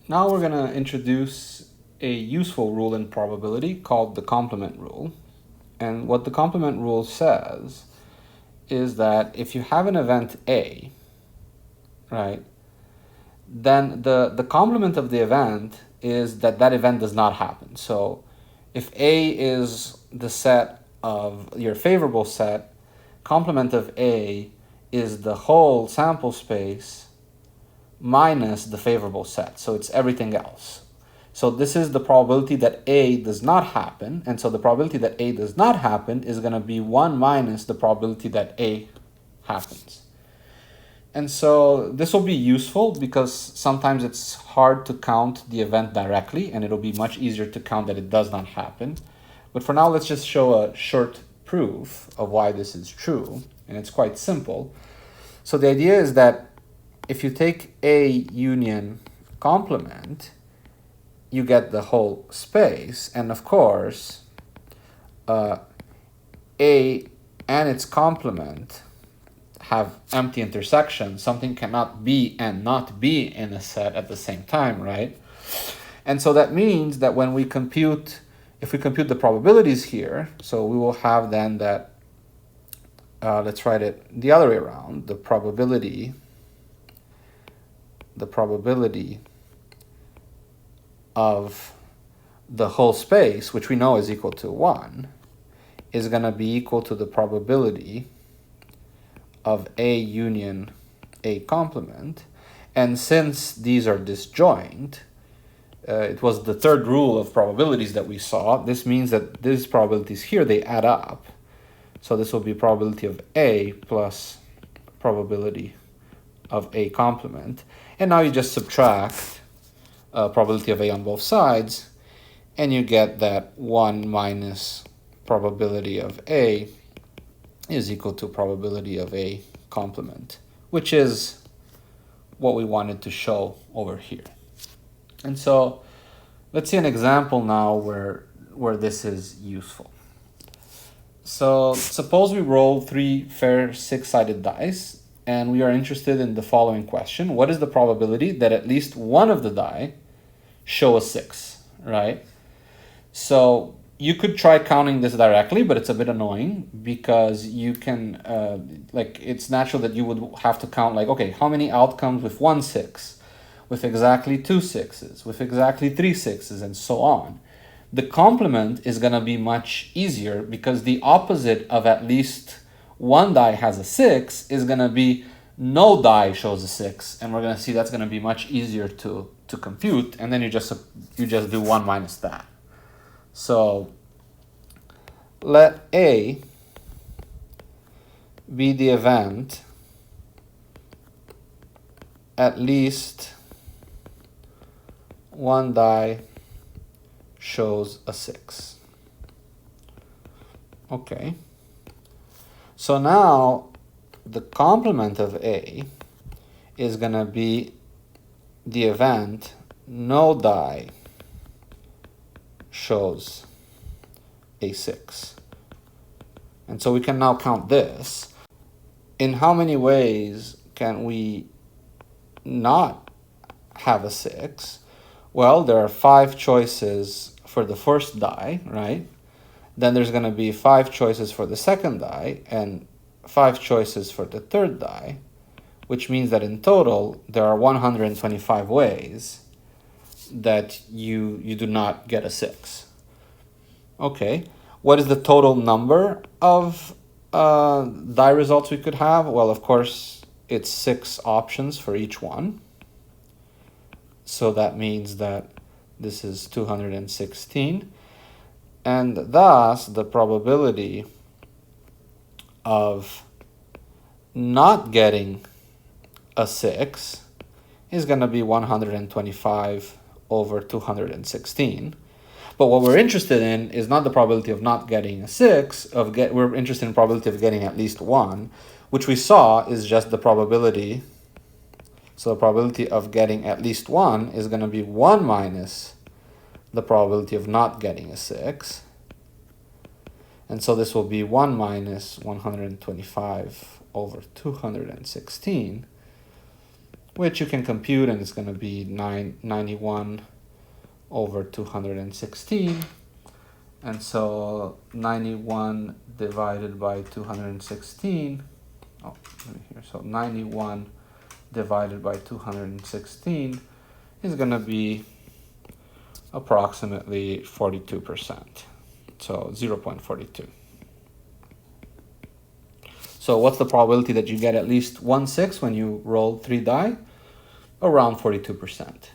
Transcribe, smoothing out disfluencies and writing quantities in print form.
Now we're going to introduce a useful rule in probability called the complement rule. And what the complement rule says is that if you have an event A, right, then the complement of the event is that that event does not happen. So if A is the set of your favorable set, complement of A is the whole sample space minus the favorable set. So it's everything else. So this is the probability that A does not happen. And so the probability that A does not happen is going to be 1 minus the probability that A happens. And so this will be useful because sometimes it's hard to count the event directly, and it'll be much easier to count that it does not happen. But for now, let's just show a short proof of why this is true, and it's quite simple. So the idea is that if you take A union complement, you get the whole space, and of course, A and its complement have empty intersections. Something cannot be and not be in a set at the same time, right? And so that means that when we compute, if we compute the probabilities here, so we will have then that, let's write it the other way around, the probability of the whole space, which we know is equal to 1, is going to be equal to the probability of A union A complement. And since these are disjoint, it was the third rule of probabilities that we saw. This means that these probabilities here, they add up. So this will be probability of A plus probability of A complement. And now you just subtract probability of A on both sides, and you get that 1 minus probability of A is equal to probability of A complement, which is what we wanted to show over here. And so let's see an example now where this is useful. So suppose we roll 3 fair 6-sided dice, and we are interested in the following question. What is the probability that at least one of the die show a 6, right? So you could try counting this directly, but it's a bit annoying because you can, it's natural that you would have to count, like, okay, how many outcomes with 1 6, with exactly 2 6s, with exactly 3 6s, and so on. The complement is going to be much easier because the opposite of at least one die has a 6 is going to be no die shows a 6, and we're going to see that's going to be much easier to compute, and then you just do 1 minus that. So let A be the event at least one die shows a 6. Okay. So now the complement of A is going to be the event no die shows a 6. And so we can now count this. In how many ways can we not have a 6? Well, there are 5 choices for the first die, right? Then there's going to be 5 choices for the second die and 5 choices for the third die, which means that in total there are 125 ways that you do not get a 6. Okay, what is the total number of die results we could have? Well, of course, it's 6 options for each one. So that means that this is 216. And thus, the probability of not getting a 6 is going to be 125 over 216. But what we're interested in is not the probability of not getting a 6, we're interested in probability of getting at least 1, which we saw is just the probability. So the probability of getting at least 1 is going to be 1 minus the probability of not getting a 6. And so this will be 1 minus 125 over 216, which you can compute, and it's going to be 91 over 216. And so 91 divided by 216, oh, let me hear. So 91 divided by 216 is going to be approximately 42%. So 0.42. So what's the probability that you get at least 1/6 when you roll 3 die? Around 42%.